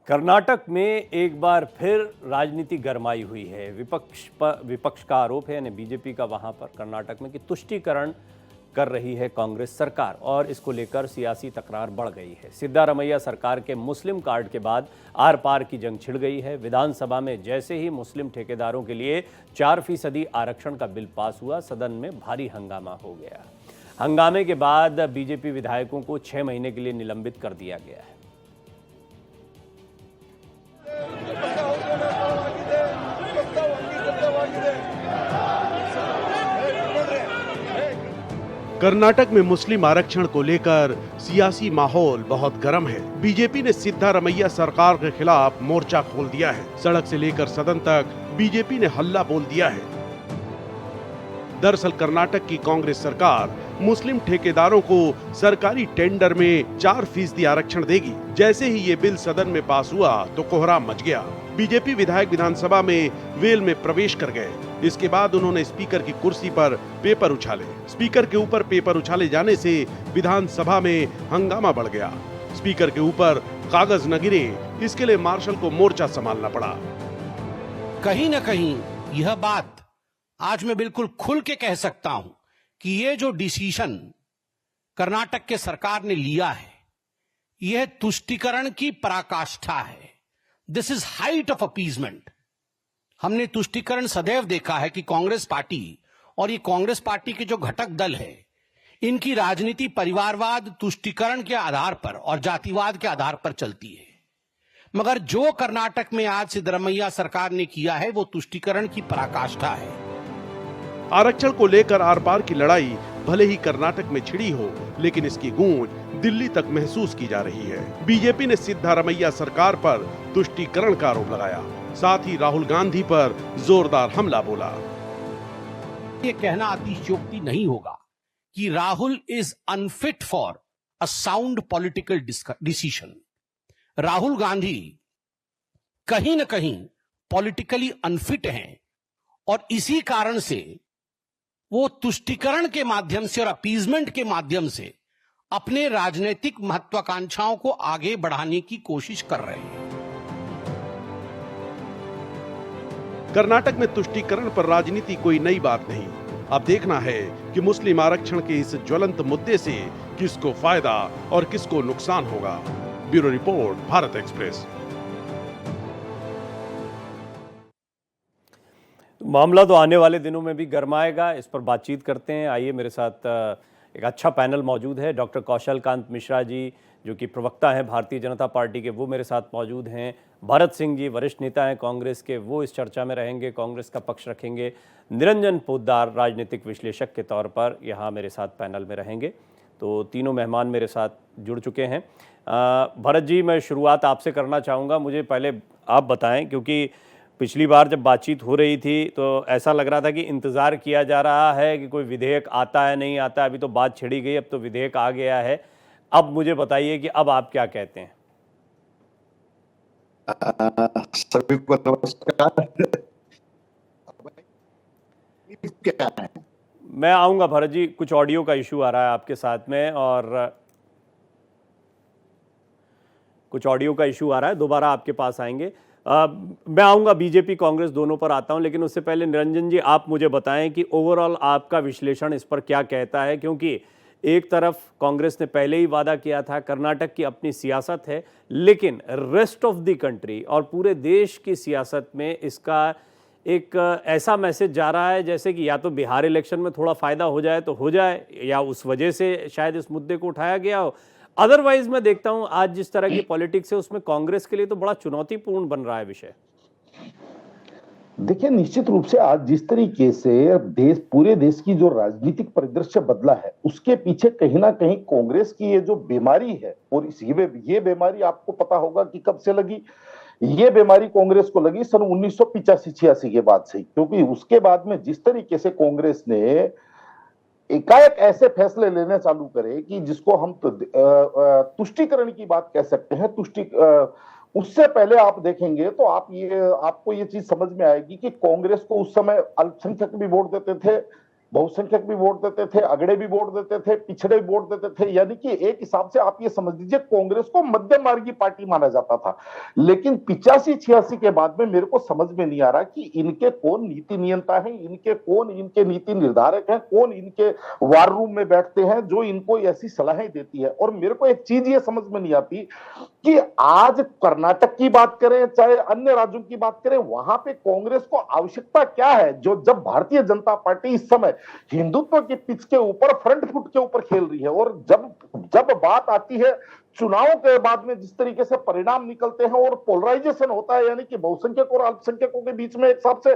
कर्नाटक में एक बार फिर राजनीति गरमाई हुई है। विपक्ष का आरोप है, यानी बीजेपी का वहां पर कर्नाटक में, कि तुष्टीकरण कर रही है कांग्रेस सरकार और इसको लेकर सियासी तकरार बढ़ गई है। सिद्धारमैया सरकार के मुस्लिम कार्ड के बाद आर पार की जंग छिड़ गई है। विधानसभा में जैसे ही मुस्लिम ठेकेदारों के लिए 4% आरक्षण का बिल पास हुआ, सदन में भारी हंगामा हो गया। हंगामे के बाद बीजेपी विधायकों को 6 महीने के लिए निलंबित कर दिया गया है। कर्नाटक में मुस्लिम आरक्षण को लेकर सियासी माहौल बहुत गर्म है। बीजेपी ने सिद्धारमैया सरकार के खिलाफ मोर्चा खोल दिया है। सड़क से लेकर सदन तक बीजेपी ने हल्ला बोल दिया है। दरअसल कर्नाटक की कांग्रेस सरकार मुस्लिम ठेकेदारों को सरकारी टेंडर में 4% आरक्षण देगी। जैसे ही ये बिल सदन में पास हुआ तो कोहराम मच गया। बीजेपी विधायक विधानसभा में वेल में प्रवेश कर गए। इसके बाद उन्होंने स्पीकर की कुर्सी पर पेपर उछाले। स्पीकर के ऊपर पेपर उछाले जाने से विधानसभा में हंगामा बढ़ गया। स्पीकर के ऊपर कागज न गिरे, इसके लिए मार्शल को मोर्चा संभालना पड़ा। कहीं न कहीं यह बात आज मैं बिल्कुल खुल के कह सकता हूं कि ये जो डिसीजन कर्नाटक के सरकार ने लिया है, यह तुष्टीकरण की पराकाष्ठा है। This is height of appeasement. हमने तुष्टीकरण सदैव देखा है कि कांग्रेस पार्टी और ये कांग्रेस पार्टी के जो घटक दल है, इनकी राजनीति परिवारवाद, तुष्टीकरण के आधार पर और जातिवाद के आधार पर चलती है। मगर जो कर्नाटक में आज सिद्धरमैया सरकार ने किया है, वो तुष्टीकरण की पराकाष्ठा है। आरक्षण को लेकर आर पार की लड़ाई भले ही कर्नाटक में छिड़ी हो, लेकिन इसकी गूंज दिल्ली तक महसूस की जा रही है। बीजेपी ने सिद्धारमैया सरकार पर तुष्टीकरण का आरोप लगाया। साथ ही राहुल गांधी पर जोरदार हमला बोला। ये कहना अतिशयोक्ति नहीं होगा कि Rahul is unfit for a sound political decision. Rahul Gandhi कहीं न कहीं पॉलिटिकली अनफिट हैं और इसी कारण से वो तुष्टीकरण के माध्यम से और अपीजमेंट के माध्यम से अपने राजनीतिक महत्वाकांक्षाओं को आगे बढ़ाने की कोशिश कर रहे हैं। कर्नाटक में तुष्टीकरण पर राजनीति कोई नई बात नहीं। अब देखना है कि मुस्लिम आरक्षण के इस ज्वलंत मुद्दे से किसको फायदा और किसको नुकसान होगा। Bureau report, Bharat express. मामला तो आने वाले दिनों में भी गरमाएगा, इस पर बातचीत करते हैं। आइए, मेरे साथ एक अच्छा पैनल मौजूद है। डॉक्टर कौशल कांत मिश्रा जी, जो कि प्रवक्ता हैं भारतीय जनता पार्टी के, वो मेरे साथ मौजूद हैं। भरत सिंह जी, वरिष्ठ नेता हैं कांग्रेस के, वो इस चर्चा में रहेंगे, कांग्रेस का पक्ष रखेंगे। निरंजन पोद्दार राजनीतिक विश्लेषक के तौर पर यहाँ मेरे साथ पैनल में रहेंगे। तो तीनों मेहमान मेरे साथ जुड़ चुके हैं। भरत जी, मैं शुरुआत आपसे करना चाहूँगा। मुझे पहले आप बताएं, क्योंकि पिछली बार जब बातचीत हो रही थी तो ऐसा लग रहा था कि इंतज़ार किया जा रहा है कि कोई विधेयक आता है, नहीं आता है। अभी तो बात छिड़ी गई, अब तो विधेयक आ गया है। अब मुझे बताइए कि अब आप क्या कहते हैं? सभी को नमस्कार। क्या है? मैं आऊँगा भरत जी, कुछ ऑडियो का इशू आ रहा है आपके साथ में, और कुछ ऑडियो का इशू आ रहा है, दोबारा आपके पास आएंगे। मैं आऊँगा, बीजेपी कांग्रेस दोनों पर आता हूँ, लेकिन उससे पहले निरंजन जी, आप मुझे बताएं कि ओवरऑल आपका विश्लेषण इस पर क्या कहता है। क्योंकि एक तरफ कांग्रेस ने पहले ही वादा किया था, कर्नाटक की अपनी सियासत है, लेकिन रेस्ट ऑफ द कंट्री और पूरे देश की सियासत में इसका एक ऐसा मैसेज जा रहा है जैसे कि या तो बिहार इलेक्शन में थोड़ा फ़ायदा हो जाए तो हो जाए, या उस वजह से शायद इस मुद्दे को उठाया गया हो। अदरवाइज मैं देखता हूं आज जिस तरह की पॉलिटिक्स है, उसमें कांग्रेस के लिए तो बड़ा चुनौतीपूर्ण बन रहा है विषय। देखिए, निश्चित रूप से आज जिस तरीके से पूरे देश की जो राजनीतिक परिदृश्य बदला है, उसके पीछे कहीं ना कहीं कांग्रेस की ये जो बीमारी है, और ये बीमारी आपको पता होगा कि कब से लगी। ये बीमारी कांग्रेस को लगी सन 1985-86 के बाद से, क्योंकि उसके बाद में जिस तरीके से कांग्रेस ने एकाएक ऐसे फैसले लेने चालू करे कि जिसको हम तुष्टीकरण की बात कह सकते हैं। उससे पहले आप देखेंगे तो आपको ये चीज समझ में आएगी कि कांग्रेस को उस समय अल्पसंख्यक भी वोट देते थे, बहुसंख्यक भी वोट देते थे, अगड़े भी वोट देते थे, पिछड़े भी वोट देते थे। यानी कि एक हिसाब से आप ये समझ लीजिए कांग्रेस को मध्यम मार्गी पार्टी माना जाता था। लेकिन 85-86 के बाद में मेरे को समझ में नहीं आ रहा कि इनके कौन नीति नियंता है, इनके कौन इनके नीति निर्धारक है, कौन इनके वार रूम में बैठते हैं जो इनको ऐसी सलाहें देती है। और मेरे को एक चीज ये समझ में नहीं आती कि आज कर्नाटक की बात करें चाहे अन्य राज्यों की बात करें, वहां पे कांग्रेस को आवश्यकता क्या है, जो जब भारतीय जनता पार्टी इस समय हिंदुत्व की पिच के ऊपर फ्रंट फुट के ऊपर खेल रही है। और जब जब बात आती है चुनाव के बाद में जिस तरीके से परिणाम निकलते हैं और पोलराइजेशन होता है, यानी कि बहुसंख्यक और अल्पसंख्यकों के बीच में एक हिसाब से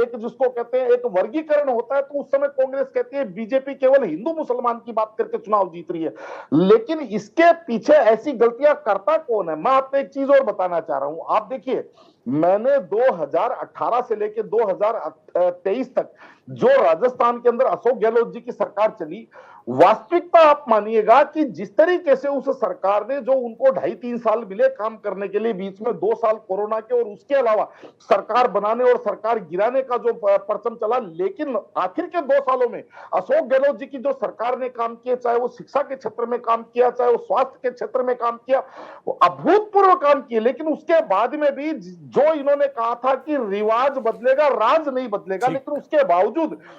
एक जिसको कहते हैं एक वर्गीकरण होता है, तो उस समय कांग्रेस कहती है बीजेपी केवल हिंदू मुसलमान की बात करके चुनाव जीत रही है। लेकिन इसके पीछे ऐसी गलतियां करता कौन है? मैं आपको एक चीज और बताना चाह रहा हूं। आप देखिए, मैंने 2018 से लेकर 2023 तक जो राजस्थान के अंदर अशोक गहलोत जी की सरकार चली, वास्तविकता आप मानिएगा कि जिस तरीके से उस सरकार ने जो उनको 2.5-3 साल मिले काम करने के लिए, बीच में 2 साल कोरोना के और उसके अलावा सरकार बनाने और सरकार गिराने का जो परचम चला, लेकिन आखिर के 2 सालों में अशोक गहलोत जी की जो सरकार ने काम किया, चाहे वो शिक्षा के क्षेत्र में काम किया, चाहे वो स्वास्थ्य के क्षेत्र में काम किया, वो अभूतपूर्व काम किए। लेकिन उसके बाद में भी जो इन्होंने कहा था कि रिवाज बदलेगा, राज नहीं बदलेगा, लेकिन उसके बावजूद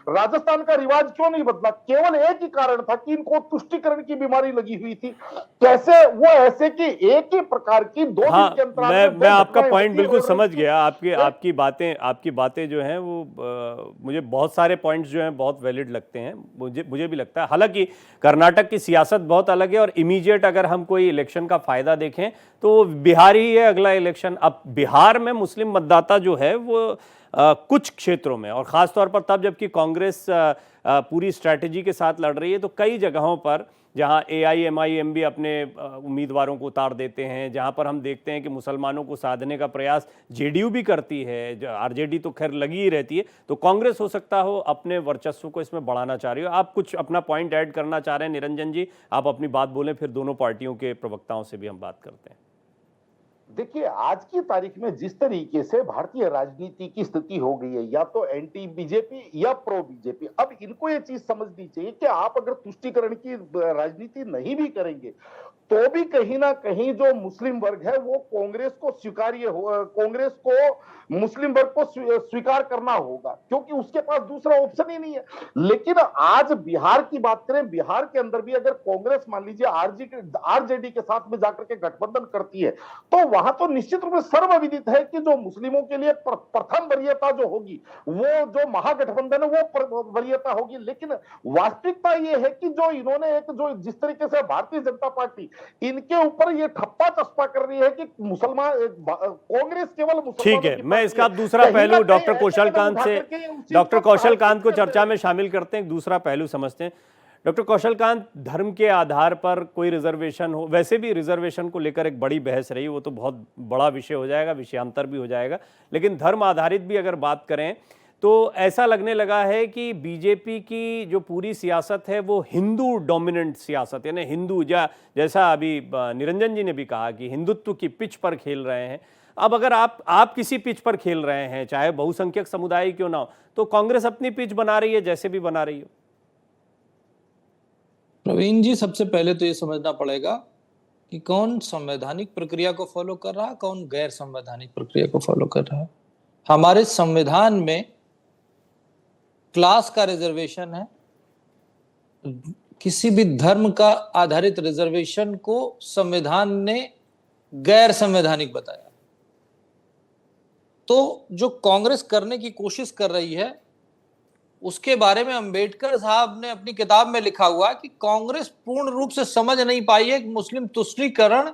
राजस्थान का रिवाज क्यों नहीं बदला? केवल एक ही कारण था कि इनको तुष्टिकरण की बीमारी लगी हुई थी। कैसे वो ऐसे कि एक ही प्रकार की 2 दिन के अंतराल में मैं आपका पॉइंट बिल्कुल और समझ गया। आपकी बातें जो हैं वो मुझे बहुत सारे पॉइंट्स जो हैं बहुत वैलिड लगते हैं, मुझे भी लगता है। हालांकि कर्नाटक की सियासत बहुत अलग है और इमीडिएट अगर हम कोई इलेक्शन का फायदा देखें तो बिहार ही है अगला इलेक्शन। अब बिहार में मुस्लिम मतदाता जो है वो कुछ क्षेत्रों में, और ख़ास तौर पर तब जबकि कांग्रेस पूरी स्ट्रैटेजी के साथ लड़ रही है, तो कई जगहों पर जहां AIMIM भी अपने उम्मीदवारों को उतार देते हैं, जहां पर हम देखते हैं कि मुसलमानों को साधने का प्रयास JDU भी करती है, RJD तो खैर लगी ही रहती है, तो कांग्रेस हो सकता हो अपने वर्चस्व को इसमें बढ़ाना चाह रही हो। आप कुछ अपना पॉइंट ऐड करना चाह रहे हैं निरंजन जी, आप अपनी बात बोलें, फिर दोनों पार्टियों के प्रवक्ताओं से भी हम बात करते हैं। देखिए, आज की तारीख में जिस तरीके से भारतीय राजनीति की स्थिति हो गई है, या तो एंटी बीजेपी या प्रो बीजेपी, अब इनको ये चीज समझनी चाहिए कि आप अगर तुष्टीकरण की राजनीति नहीं भी करेंगे तो भी कहीं ना कहीं जो मुस्लिम वर्ग है वो कांग्रेस को स्वीकार्य हो, कांग्रेस को मुस्लिम वर्ग को स्वीकार करना होगा, क्योंकि उसके पास दूसरा ऑप्शन ही नहीं है। लेकिन आज बिहार की बात करें, बिहार के अंदर भी अगर कांग्रेस मान लीजिए RJD के साथ में जाकर के गठबंधन करती है, तो वहां तो निश्चित रूप से सर्वविदित है कि जो मुस्लिमों के लिए प्रथम वरीयता जो होगी वो जो महागठबंधन है वो वरीयता होगी। लेकिन वास्तविकता ये है कि जो इन्होंने एक जो जिस तरीके से भारतीय जनता पार्टी इनके ऊपर ये ठप्पा चस्पा कर रही है कि मुसलमान कांग्रेस केवल ठीक है, मैं इसका अब दूसरा पहलू डॉक्टर कौशल कांत को चर्चा में शामिल करते हैं, एक दूसरा पहलू समझते हैं। डॉक्टर कौशल कांत, धर्म के आधार पर कोई रिजर्वेशन हो, वैसे भी रिजर्वेशन को लेकर एक बड़ी बहस रही, वो तो बहुत बड़ा विषय हो जाएगा, विषयांतर भी हो जाएगा, लेकिन धर्म आधारित भी अगर बात करें तो ऐसा लगने लगा है कि बीजेपी की जो पूरी सियासत है वो हिंदू डोमिनेंट सियासत, यानी हिंदू जैसा अभी निरंजन जी ने भी कहा कि हिंदुत्व की पिच पर खेल रहे हैं। अब अगर आप किसी पिच पर खेल रहे हैं, चाहे बहुसंख्यक समुदाय क्यों ना हो, तो कांग्रेस अपनी पिच बना रही है जैसे भी बना रही हो। प्रवीण जी, सबसे पहले तो ये समझना पड़ेगा कि कौन संवैधानिक प्रक्रिया को फॉलो कर रहा है, कौन गैर संवैधानिक प्रक्रिया को फॉलो कर रहा है। हमारे संविधान में क्लास का रिजर्वेशन है, किसी भी धर्म का आधारित रिजर्वेशन को संविधान ने गैर संवैधानिक बताया। तो जो कांग्रेस करने की कोशिश कर रही है उसके बारे में अंबेडकर साहब ने अपनी किताब में लिखा हुआ कि कांग्रेस पूर्ण रूप से समझ नहीं पाई है कि मुस्लिम तुष्टीकरण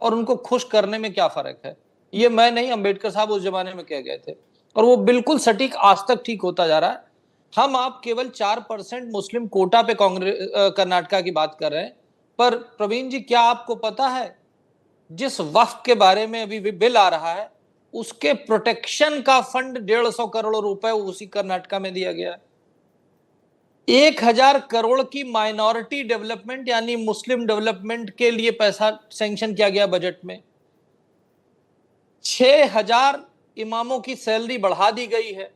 और उनको खुश करने में क्या फर्क है। ये मैं नहीं, अंबेडकर साहब उस जमाने में कह गए थे और वो बिल्कुल सटीक आज तक ठीक होता जा रहा है। हम आप केवल 4% मुस्लिम कोटा पे कांग्रेस कर्नाटका की बात कर रहे हैं, पर प्रवीण जी क्या आपको पता है जिस वक्फ के बारे में अभी बिल आ रहा है उसके प्रोटेक्शन का फंड 150 करोड़ रुपए उसी कर्नाटका में दिया गया है। 1000 करोड़ की माइनॉरिटी डेवलपमेंट यानी मुस्लिम डेवलपमेंट के लिए पैसा सैंक्शन किया गया बजट में। 6000 इमामों की सैलरी बढ़ा दी गई है।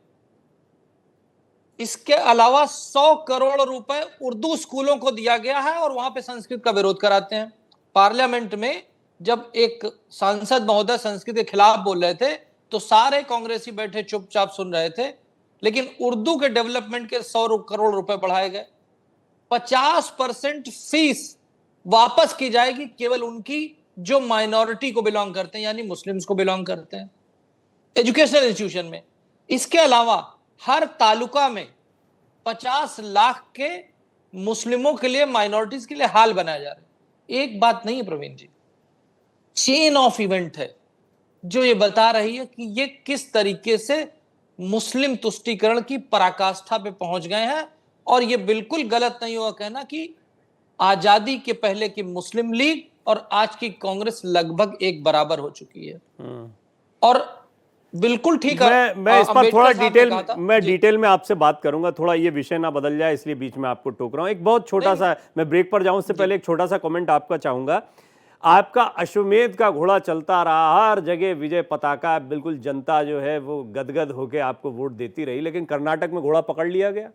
इसके अलावा 100 करोड़ रुपए उर्दू स्कूलों को दिया गया है और वहां पे संस्कृत का विरोध कराते हैं। पार्लियामेंट में जब एक सांसद महोदय संस्कृत के खिलाफ बोल रहे थे तो सारे कांग्रेसी बैठे चुपचाप सुन रहे थे, लेकिन उर्दू के डेवलपमेंट के 100 करोड़ रुपए बढ़ाए गए। 50% फीस वापस की जाएगी केवल उनकी जो माइनॉरिटी को बिलोंग करते हैं, यानी मुस्लिम्स को बिलोंग करते हैं एजुकेशनल इंस्टीट्यूशन में। इसके अलावा हर तालुका में 50 लाख के मुस्लिमों के लिए, माइनॉरिटीज के लिए हाल बनाया जा रहा है। एक बात नहीं है प्रवीण जी, चेन ऑफ इवेंट है जो ये बता रही है कि ये किस तरीके से मुस्लिम तुष्टीकरण की पराकाष्ठा पे पहुंच गए हैं। और ये बिल्कुल गलत नहीं होगा कहना कि आजादी के पहले की मुस्लिम लीग और आज की कांग्रेस लगभग एक बराबर हो चुकी है। और बिल्कुल ठीक है। मैं इस पर थोड़ा डिटेल डिटेल में आपसे बात करूंगा, थोड़ा ये विषय ना बदल जाए इसलिए बीच में आपको टोक रहा हूं। एक बहुत छोटा सा, मैं ब्रेक पर जाऊं उससे पहले एक छोटा सा कमेंट आपका चाहूंगा। आपका अश्वमेध का घोड़ा चलता रहा, हर जगह विजय पताका, बिल्कुल जनता जो है वो गदगद होकर आपको वोट देती रही, लेकिन कर्नाटक में घोड़ा पकड़ लिया गया।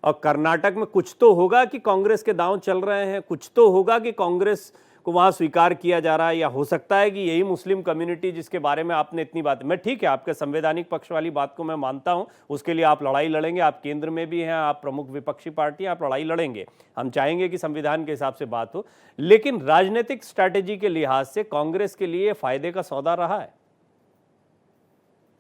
और कर्नाटक में कुछ तो होगा कि कांग्रेस के दांव चल रहे हैं, कुछ तो होगा कि कांग्रेस को वहां स्वीकार किया जा रहा है, या हो सकता है कि यही मुस्लिम कम्युनिटी जिसके बारे में आपने इतनी बात, मैं ठीक है आपके संवैधानिक पक्ष वाली बात को मैं मानता हूं, उसके लिए आप लड़ाई लड़ेंगे, आप केंद्र में भी हैं, आप प्रमुख विपक्षी पार्टी, आप लड़ाई लड़ेंगे, हम चाहेंगे कि संविधान के हिसाब से बात हो, लेकिन राजनीतिक स्ट्रैटेजी के लिहाज से कांग्रेस के लिए फायदे का सौदा रहा है।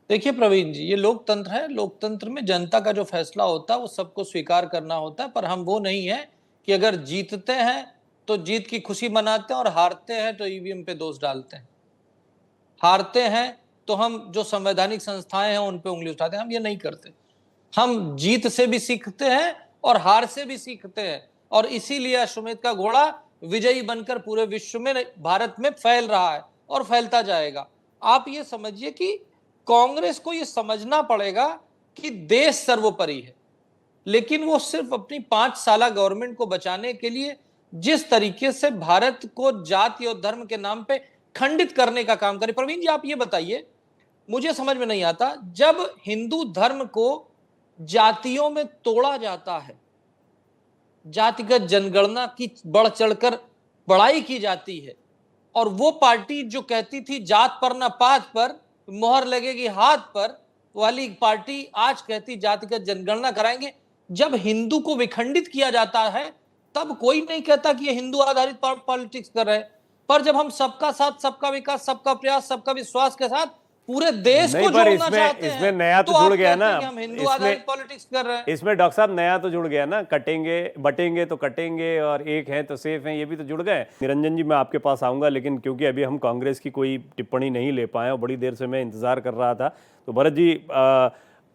देखिए प्रवीण जी, ये लोकतंत्र है, लोकतंत्र में जनता का जो फैसला होता है वो सबको स्वीकार करना होता है। पर हम वो नहीं है कि अगर जीतते हैं तो जीत की खुशी मनाते हैं और हारते हैं तो ईवीएम पे दोष डालते हैं। हारते हैं तो हम जो संवैधानिक संस्थाएं हैं उन पे उंगली उठाते हैं। हम ये नहीं करते। हम जीत से भी सीखते हैं और हार से भी सीखते हैं, और इसीलिए अश्वमेध का घोड़ा विजयी बनकर पूरे विश्व में, भारत में फैल रहा है और फैलता जाएगा। आप ये समझिए कि कांग्रेस को ये समझना पड़ेगा कि देश सर्वोपरि है, लेकिन वो सिर्फ अपनी 5 साल गवर्नमेंट को बचाने के लिए जिस तरीके से भारत को जाति और धर्म के नाम पे खंडित करने का काम करे। प्रवीण जी आप ये बताइए, मुझे समझ में नहीं आता, जब हिंदू धर्म को जातियों में तोड़ा जाता है, जातिगत जनगणना की बढ़ चढ़कर बड़ाई की जाती है, और वो पार्टी जो कहती थी जात पर ना पात पर मोहर लगेगी हाथ पर वाली पार्टी आज कहती जातिगत जनगणना कराएंगे। जब हिंदू को विखंडित किया जाता है तब कोई नहीं कहता कि ये हिंदू आधारित पॉलिटिक्स कर रहे हैं। पर जब हम सबका साथ, सबका विकास, सबका प्रयास, सबका विश्वास के साथ पूरे देश को जोड़ना चाहते हैं, इसमें नया तो जुड़ गया ना, हम हिंदू आधारित पॉलिटिक्स कर रहे हैं। इसमें डॉक्टर साहब नया तो जुड़ गया ना, कटेंगे बटेंगे तो कटेंगे और एक हैं तो सेफ हैं, ये भी तो जुड़ गए। निरंजन जी मैं आपके पास आऊंगा, लेकिन क्योंकि अभी हम कांग्रेस की कोई टिप्पणी नहीं ले पाए और बड़ी देर से मैं इंतजार कर रहा था, तो भरत जी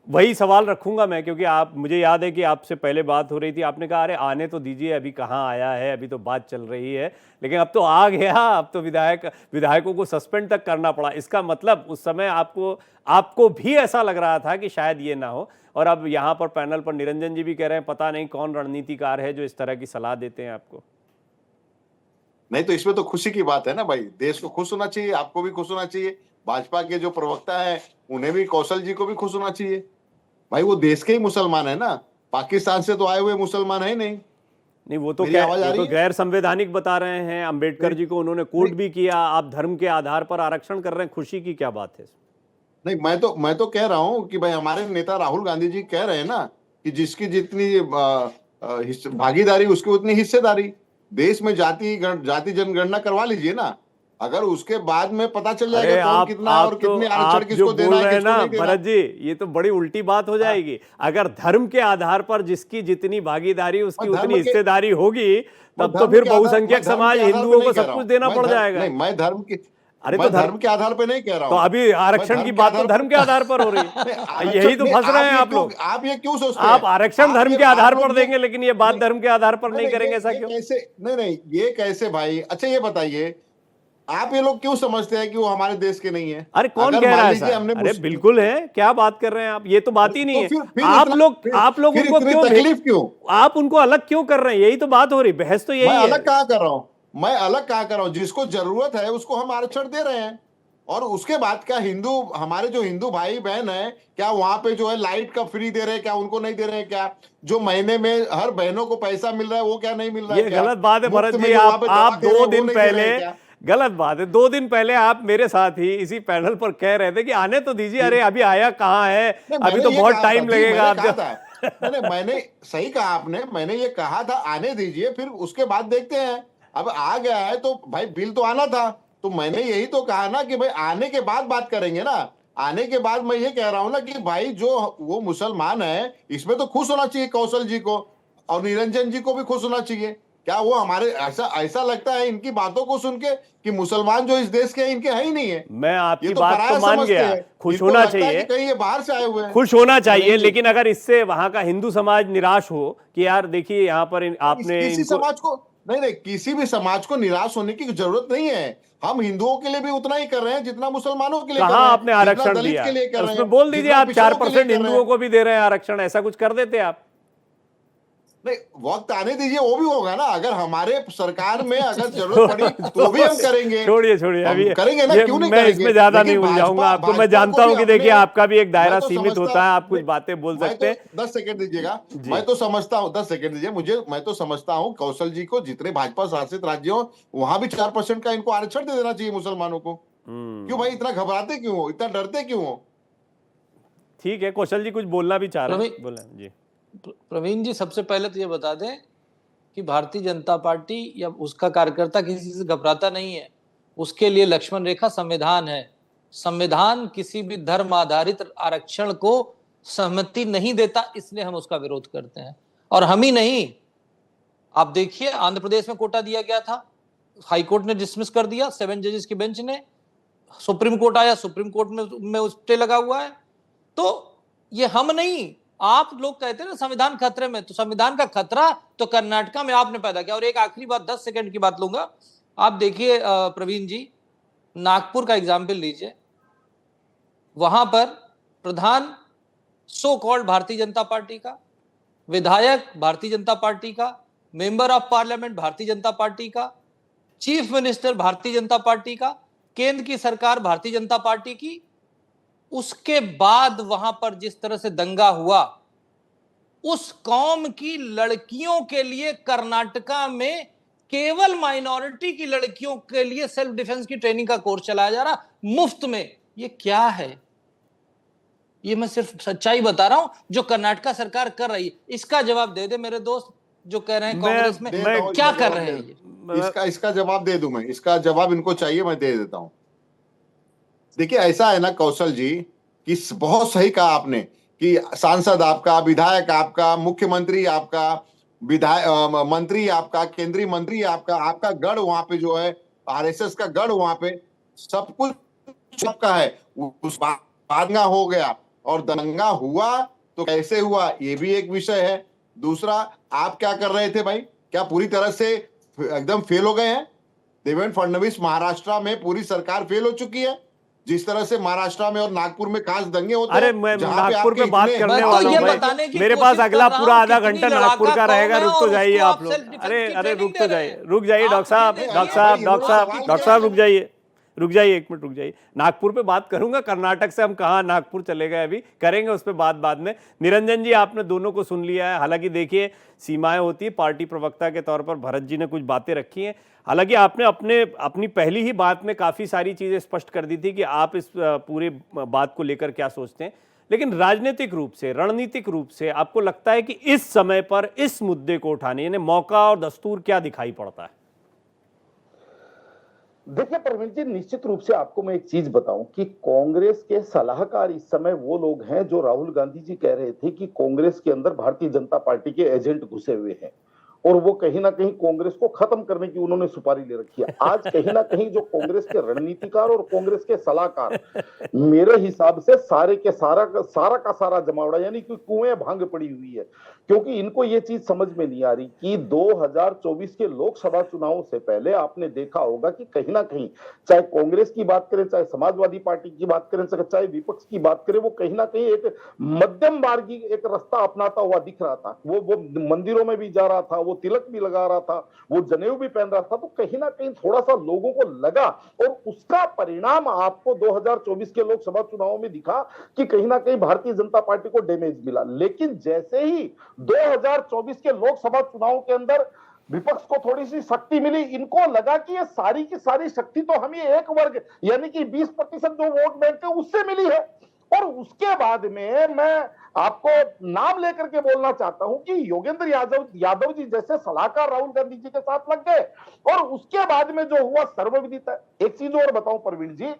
वही सवाल रखूंगा मैं, क्योंकि आप, मुझे याद है कि आपसे पहले बात हो रही थी, आपने कहा अरे आने तो दीजिए, अभी कहाँ आया है, अभी तो बात चल रही है, लेकिन अब तो आ गया, अब तो विधायकों को सस्पेंड तक करना पड़ा। इसका मतलब उस समय आपको भी ऐसा लग रहा था कि शायद ये ना हो, और अब यहाँ पर पैनल पर निरंजन जी भी कह रहे हैं पता नहीं कौन रणनीतिकार है जो इस तरह की सलाह देते हैं आपको। नहीं तो इसमें तो खुशी की बात है ना भाई, देश को खुश होना चाहिए, आपको भी खुश होना चाहिए, भाजपा के जो प्रवक्ता है उन्हें भी, कौशल जी को भी खुश होना चाहिए। भाई वो देश के ही मुसलमान है ना, पाकिस्तान से तो आए हुए मुसलमान है नहीं। वो तो गैर संवैधानिक बता रहे हैं। अंबेडकर जी को उन्होंने कोट भी किया, आप धर्म के आधार पर आरक्षण कर रहे हैं, खुशी की क्या बात है? नहीं, मैं तो कह रहा हूं कि भाई हमारे नेता राहुल गांधी जी कह रहे हैं ना कि जिसकी जितनी भागीदारी उसकी उतनी हिस्सेदारी। देश में जाति जनगणना करवा लीजिए ना, अगर उसके बाद में पता चल जाएगा कौन कितना और कितने आरक्षण किसको देना है, किसको नहीं देना। भरत जी ये तो बड़ी उल्टी बात हो जाएगी। अगर धर्म के आधार पर जिसकी जितनी भागीदारी उसकी उतनी हिस्सेदारी होगी, तब तो फिर बहुसंख्यक समाज हिंदुओं को सब कुछ देना पड़ जाएगा। नहीं, मैं धर्म के धर्म के आधार पे नहीं कह रहा हूँ। तो अभी आरक्षण की बात तो धर्म के आधार पर हो रही है, यही तो फंस रहे हैं आप लोग। आप ये क्यों सोचते हैं? आप आरक्षण धर्म के आधार पर देंगे, लेकिन ये बात धर्म के आधार पर नहीं करेंगे, ऐसा क्यों? नहीं, ये कैसे भाई? अच्छा ये बताइए, आप ये लोग क्यों समझते हैं कि वो हमारे देश के नहीं है? अरे कौन कह रहा है? अरे बिल्कुल है, क्या बात कर रहे हैं आप? ये तो बात ही नहीं है। आप लोग उनको क्यों तकलीफ क्यों? आप उनको अलग क्यों कर रहे हैं? यही तो बात हो रही, बहस तो यही है। अलग कहाँ कर रहा हूँ मैं? अलग कहाँ कर रहा हूँ? जिसको जरूरत है उसको हम आरक्षण दे रहे हैं। और उसके बाद क्या हिंदू, हमारे जो हिंदू भाई बहन है, क्या वहां पे जो है लाइट का फ्री दे रहे हैं क्या? उनको नहीं दे रहे हैं क्या? जो महीने में हर बहनों को पैसा मिल रहा है वो क्या नहीं मिल रहा है ये क्या? गलत बात है मुफ्त भरत में जी। जो वहां पे दवा आप दे रहे दो हैं वो दिन नहीं दे रहे पहले, हैं क्या? गलत बात है, 2 दिन पहले आप मेरे साथ ही इसी पैनल पर कह रहे थे कि आने तो दीजिए, अरे अभी आया कहाँ है, नहीं, अभी मैंने तो ये बहुत कहा टाइम था जी, लगेगा। मैंने आप कहा जब था, मैंने सही कहा आपने, मैंने ये कहा था आने दीजिए, फिर उसके बाद देखते हैं। अब आ गया है तो भाई बिल तो आना था, तो मैंने यही तो कहा ना कि भाई आने के बाद बात करेंगे ना। आने के बाद मैं ये कह रहा हूं ना कि भाई जो वो मुसलमान है, इसमें तो खुश होना चाहिए कौशल जी को, और निरंजन जी को भी खुश होना चाहिए। क्या वो हमारे, ऐसा ऐसा लगता है इनकी बातों को सुन के कि मुसलमान जो इस देश के हैं इनके है ही नहीं है? मैं ये आपकी तो बात तो पराया मान समझते गया, हैं। खुश इनको होना लगता है चाहिए, कि कहीं ये बाहर से आए हुए हैं। खुश होना चाहिए, नहीं जी। लेकिन अगर इससे वहां का हिंदू समाज निराश हो कि यार देखिए यहाँ पर आपने किसी इनको, समाज को नहीं, किसी भी समाज को निराश होने की जरूरत नहीं है। हम हिंदुओं के लिए भी उतना ही कर रहे हैं जितना मुसलमानों के लिए कर कहाँ रहे हैं, आपने जितना आरक्षण दलित दिया? के लिए कर रहे उसमें हैं, बोल दीजिए जितना आप पिछड़ों के लिए 4% कर रहे हिंदुओं हैं। को भी दे रहे हैं आरक्षण, ऐसा कुछ कर देते आप? नहीं, वक्त आने दीजिए, वो भी होगा ना। अगर हमारे सरकार में अगर जरूरत पड़ी तो भी हम करेंगे। छोड़िए छोड़िए, हम अभी करेंगे ना, ये क्यों नहीं मैं करेंगे? इसमें ज्यादा नहीं लेकिन उलझाऊंगा आपको। मैं भाजपा जानता को हूं भी कि देखिए अपने, आपका भी एक दायरा मैं तो सीमित समझता, होता है, आप कुछ नहीं, बातें बोल मैं सकते तो हैं। 10 सेकंड दीजिएगा। जी। मैं तो समझता हूँ, 10 सेकंड दीजिए मुझे। मैं तो समझता हूँ कौशल जी को, जितने भाजपा शासित राज्य हो वहां भी 4% का इनको आरक्षण दे देना चाहिए मुसलमानों को। क्यों भाई इतना घबराते क्यों हो, इतना डरते क्यों हो? ठीक है, कौशल जी कुछ बोलना भी चाह रहे हैं, प्रवीण बोले जी। प्रवीण जी, सबसे पहले तो ये बता दें कि भारतीय जनता पार्टी या उसका कार्यकर्ता किसी से घबराता नहीं है। उसके लिए लक्ष्मण रेखा संविधान है। संविधान किसी भी धर्म आधारित आरक्षण को सहमति नहीं देता, इसलिए हम उसका विरोध करते हैं। और हम ही नहीं, आप देखिए आंध्र प्रदेश में कोटा दिया गया था, हाई कोर्ट ने डिसमिस कर दिया, 7 जजेस की बेंच ने। सुप्रीम कोर्ट आया, सुप्रीम कोर्ट में उस पे लगा हुआ है। तो ये हम नहीं, आप लोग कहते हैं ना संविधान खतरे में, तो संविधान का खतरा तो कर्नाटका में आपने पैदा किया। और एक आखिरी बात, 10 सेकंड की बात लूंगा। आप देखिए प्रवीण जी, नागपुर का एग्जाम्पल लीजिए। वहां पर प्रधान so called Bharatiya Janata party का, विधायक भारतीय जनता पार्टी का, member of parliament Bharatiya Janata party का, chief minister Bharatiya Janata party का, केंद्र की सरकार भारतीय जनता पार्टी की। उसके बाद वहां पर जिस तरह से दंगा हुआ, उस कौम की लड़कियों के लिए कर्नाटका में केवल माइनॉरिटी की लड़कियों के लिए सेल्फ डिफेंस की ट्रेनिंग का कोर्स चलाया जा रहा मुफ्त में। ये क्या है? ये मैं सिर्फ सच्चाई बता रहा हूं जो कर्नाटका सरकार कर रही है। इसका जवाब दे दे मेरे दोस्त जो कह रहे हैं कांग्रेस में क्या कर रहे हैं ये। इसका जवाब दे दूं मैं, इसका जवाब इनको चाहिए, मैं दे देता हूं। देखिए ऐसा है ना कौशल जी, कि बहुत सही कहा आपने कि सांसद आपका, विधायक आपका, मुख्यमंत्री आपका, विधायक मंत्री आपका, केंद्रीय मंत्री आपका, आपका गढ़ वहां पे जो है, आरएसएस का गढ़ वहां पे, सब कुछ सबका है। उस दंगा हो गया, और दंगा हुआ तो कैसे हुआ ये भी एक विषय है। दूसरा, आप क्या कर रहे थे भाई? क्या पूरी तरह से एकदम फेल हो गए हैं? देवेंद्र फडणवीस महाराष्ट्र में पूरी सरकार फेल हो चुकी है। जिस तरह से महाराष्ट्र में और नागपुर में खास दंगे होते हैं, अरे मैं नागपुर पे बात करने तो वाला ये हूं बताने भाई, की मेरे कोशिश पास अगला कर रहा पूरा हूं आधा कितनी घंटा नागपुर लड़ाका का रहेगा। कौम है रुक तो और जाइए उसको आप आप लोग, self defense अरे की अरे training रुक दे तो रहे जाइए, हैं। रुक जाइए आप डॉक्टर साहब, देखिए, डॉक्टर साहब, भाई, डॉक्टर साहब, सवाल डॉक्टर क्या साहब है? रुक जाइए, रुक जाइए, 1 मिनट रुक जाइए। नागपुर पे बात करूंगा, कर्नाटक से हम कहाँ नागपुर चले गए, अभी करेंगे उस पर बात बाद में। निरंजन जी, आपने दोनों को सुन लिया है। हालांकि देखिए सीमाएं होती है, पार्टी प्रवक्ता के तौर पर भरत जी ने कुछ बातें रखी हैं। हालांकि आपने अपनी पहली ही बात में काफी सारी चीजें स्पष्ट कर दी थी कि आप इस पूरे बात को लेकर क्या सोचते हैं। लेकिन राजनीतिक रूप से, रणनीतिक रूप से आपको लगता है कि इस समय पर इस मुद्दे को उठाने यानी मौका और दस्तूर क्या दिखाई पड़ता है? देखिए प्रवीण जी, निश्चित रूप से आपको मैं एक चीज बताऊं कि कांग्रेस के सलाहकार इस समय वो लोग हैं जो राहुल गांधी जी कह रहे थे कि कांग्रेस के अंदर भारतीय जनता पार्टी के एजेंट घुसे हुए हैं और वो कहीं ना कहीं कांग्रेस को खत्म करने की उन्होंने सुपारी ले रखी है। आज कहीं ना कहीं जो कांग्रेस के रणनीतिकार और कांग्रेस के सलाहकार, मेरे हिसाब से सारे के सारा का सारा जमावड़ा यानी कि कुएं भांग पड़ी हुई है। क्योंकि इनको ये चीज समझ में नहीं आ रही कि 2024 के लोकसभा चुनावों से पहले आपने देखा होगा कि कहीं ना कहीं, चाहे कांग्रेस की बात करें, चाहे समाजवादी पार्टी की बात करें, चाहे विपक्ष की बात करें, वो कहीं ना कहीं एक मध्यम मार्गी एक रास्ता अपनाता हुआ दिख रहा था। वो मंदिरों में भी जा रहा था, वो तिलक भी लगा रहा था, वो जनेऊ भी पहन रहा था, तो कहीं ना कहीं थोड़ा सा लोगों को लगा, और उसका परिणाम आपको 2024 के लोकसभा चुनावों में दिखा कि कहीं ना कहीं भारतीय जनता पार्टी को डैमेज मिला। लेकिन जैसे ही 2024 के लोकसभा चुनाव के अंदर विपक्ष को थोड़ी सी शक्ति मिली, इनको लगा कि ये सारी की सारी शक्ति तो हमें एक वर्ग यानी कि 20% जो वोट बैंक है उससे मिली है। और उसके बाद में मैं आपको नाम लेकर के बोलना चाहता हूं कि योगेंद्र यादव जी जैसे सलाहकार राहुल गांधी जी के साथ लग गए, और उसके बाद में जो हुआ सर्वविदित है। एक चीज और बताऊं प्रवीण जी,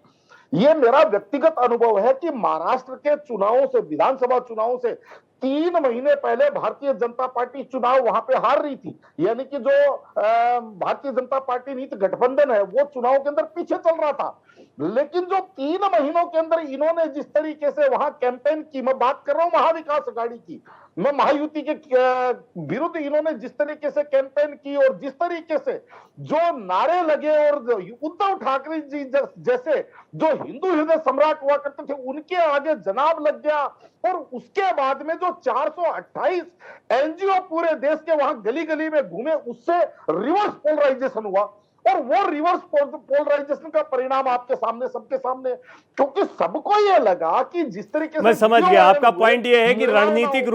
ये मेरा व्यक्तिगत अनुभव है कि महाराष्ट्र के चुनावों से, विधानसभा चुनावों से 3 महीने पहले भारतीय जनता पार्टी चुनाव वहां पे हार रही थी, यानी कि जो भारतीय जनता पार्टी नीति गठबंधन है वो चुनाव के अंदर पीछे चल रहा था। लेकिन जो 3 महीनों के अंदर इन्होंने जिस तरीके से वहां कैंपेन की, मैं बात कर रहा हूं महाविकास अघाड़ी की, मैं महायुति के विरुद्ध इन्होंने जिस तरीके से कैंपेन की और जिस तरीके से जो नारे लगे, और उद्धव ठाकरे जी जैसे जो हिंदू हृदय सम्राट हुआ करते थे उनके आगे जनाब लग गया। और उसके बाद में जो 428 एनजीओ पूरे देश के वहां गली गली में घूमे, उससे रिवर्स पोलराइजेशन हुआ, और वो रिवर्स पोलराइजेशन का परिणाम आपके सामने, सबके सामने, क्योंकि सबको ये लगा कि जिस तरीके से मैं समझ गया आपका पॉइंट ये है कि रणनीतिक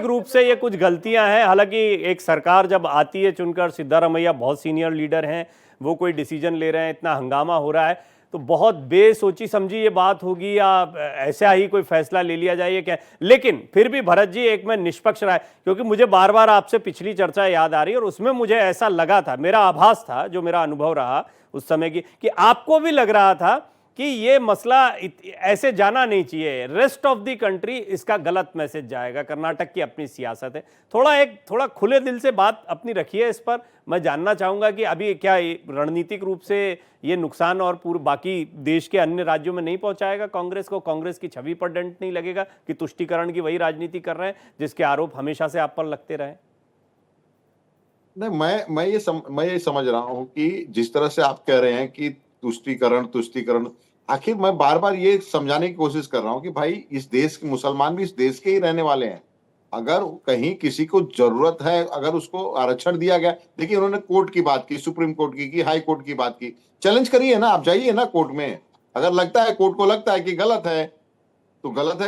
रूप से ये कुछ गलतियां हैं। हालांकि एक सरकार जब आती है चुनकर, सिद्धारमैया बहुत सीनियर लीडर हैं, वो कोई डिसीजन ले रहे हैं, इतना हंगामा हो रहा है, तो बहुत बेसोची समझी ये बात होगी या ऐसा ही कोई फैसला ले लिया जाए क्या। लेकिन फिर भी भरत जी, एक मैं निष्पक्ष राय, क्योंकि मुझे बार बार आपसे पिछली चर्चा याद आ रही है और उसमें मुझे ऐसा लगा था, मेरा आभास था, जो मेरा अनुभव रहा उस समय की, कि आपको भी लग रहा था कि ये मसला ऐसे जाना नहीं चाहिए, रेस्ट ऑफ द कंट्री इसका गलत मैसेज जाएगा, कर्नाटक की अपनी सियासत है। थोड़ा खुले दिल से बात अपनी रखिए इस पर। मैं जानना चाहूंगा कि अभी क्या रणनीतिक रूप से ये नुकसान और पूरे बाकी देश के अन्य राज्यों में नहीं पहुंचाएगा कांग्रेस को, कांग्रेस की छवि पर डेंट नहीं लगेगा कि तुष्टीकरण की वही राजनीति कर रहे हैं जिसके आरोप हमेशा से आप पर लगते रहे। नहीं, मैं ये समझ रहा हूं कि जिस तरह से आप कह रहे हैं कि तुष्टीकरण, आखिर मैं बार बार ये समझाने की कोशिश कर रहा हूं कि भाई इस देश के मुसलमान भी इस देश के ही रहने वाले हैं। अगर कहीं किसी को जरूरत है, अगर उसको आरक्षण दिया गया, देखिए उन्होंने कोर्ट की बात की, सुप्रीम कोर्ट की हाई कोर्ट की बात की, चैलेंज करिए ना, आप जाइए ना कोर्ट में। अगर लगता है, कोर्ट को लगता है कि गलत है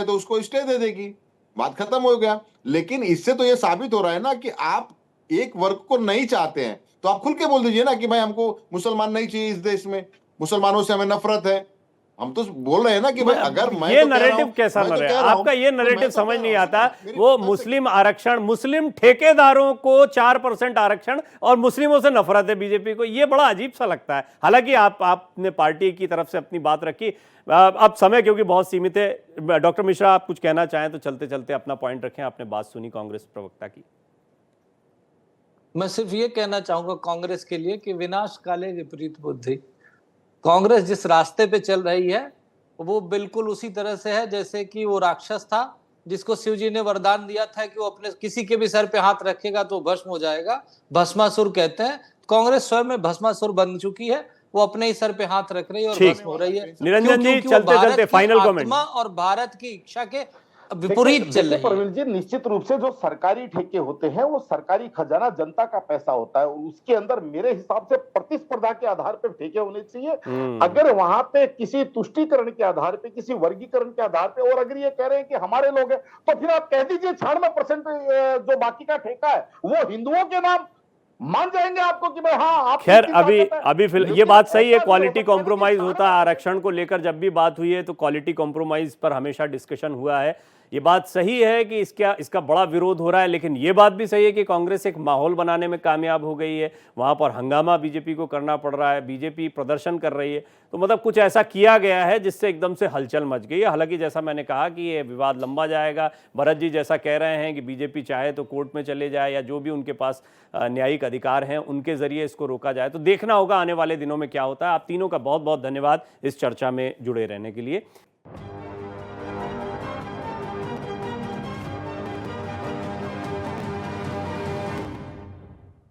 तो उसको स्टे दे देगी, बात खत्म हो गया। लेकिन इससे तो ये साबित हो रहा है ना कि आप एक वर्ग को नहीं चाहते हैं, तो आप खुल के बोल दीजिए ना कि भाई हमको मुसलमान नहीं चाहिए इस देश में, मुसलमानों से हमें नफरत है। हम तो बोल रहे हैं ना कि भाई अगर मैं ये तो नैरेटिव कैसा नैरेटिव आपका, ये नैरेटिव समझ नहीं आता। वो मुस्लिम आरक्षण, मुस्लिम ठेकेदारों को 4% आरक्षण और मुस्लिमों से नफरत है बीजेपी को, ये बड़ा अजीब सा लगता है। हालांकि आपने पार्टी की तरफ से अपनी बात रखी। अब समय क्योंकि बहुत सीमित है, डॉक्टर मिश्रा आप कुछ कहना चाहें तो चलते चलते अपना पॉइंट रखें। आपने बात सुनी कांग्रेस प्रवक्ता की। मैं सिर्फ ये कहना चाहूंगा कांग्रेस के लिए कि विनाश काले विपरीत बुद्धि। कांग्रेस जिस रास्ते पे चल रही है वो बिल्कुल उसी तरह से है जैसे कि वो राक्षस था जिसको शिव जी ने वरदान दिया था कि वो अपने किसी के भी सर पे हाथ रखेगा तो भस्म हो जाएगा, भस्मासुर कहते हैं। कांग्रेस स्वयं में भस्मासुर बन चुकी है, वो अपने ही सर पे हाथ रख रही है और भस्म हो रही है। निरंजन जी, चलते चलते फाइनल कमेंट और भारत की इच्छा के विपरीत चल रही है। प्रवीण जी, निश्चित रूप से जो सरकारी ठेके होते हैं वो सरकारी खजाना जनता का पैसा होता है, उसके अंदर मेरे हिसाब से प्रतिस्पर्धा के आधार पर ठेके होने चाहिए। अगर वहां पे किसी तुष्टीकरण के आधार पे, किसी वर्गीकरण के आधार पे, और अगर ये कह रहे हैं कि हमारे लोग हैं, तो फिर आप कह दीजिए 96% जो बाकी का ठेका है वो हिंदुओं के नाम मान जाएंगे आपको कि भाई हाँ आप। खैर अभी फिलहाल ये बात सही है, क्वालिटी कॉम्प्रोमाइज होता है। आरक्षण को लेकर जब भी बात हुई है तो क्वालिटी कॉम्प्रोमाइज पर हमेशा डिस्कशन हुआ है। ये बात सही है कि इसका बड़ा विरोध हो रहा है, लेकिन ये बात भी सही है कि कांग्रेस एक माहौल बनाने में कामयाब हो गई है। वहां पर हंगामा बीजेपी को करना पड़ रहा है, बीजेपी प्रदर्शन कर रही है, तो मतलब कुछ ऐसा किया गया है जिससे एकदम से हलचल मच गई है। हालांकि जैसा मैंने कहा कि ये विवाद लंबा जाएगा। भरत जी जैसा कह रहे हैं कि बीजेपी चाहे तो कोर्ट में चले जाए या जो भी उनके पास न्यायिक अधिकार हैं उनके जरिए इसको रोका जाए, तो देखना होगा आने वाले दिनों में क्या होता है। आप तीनों का बहुत बहुत धन्यवाद इस चर्चा में जुड़े रहने के लिए।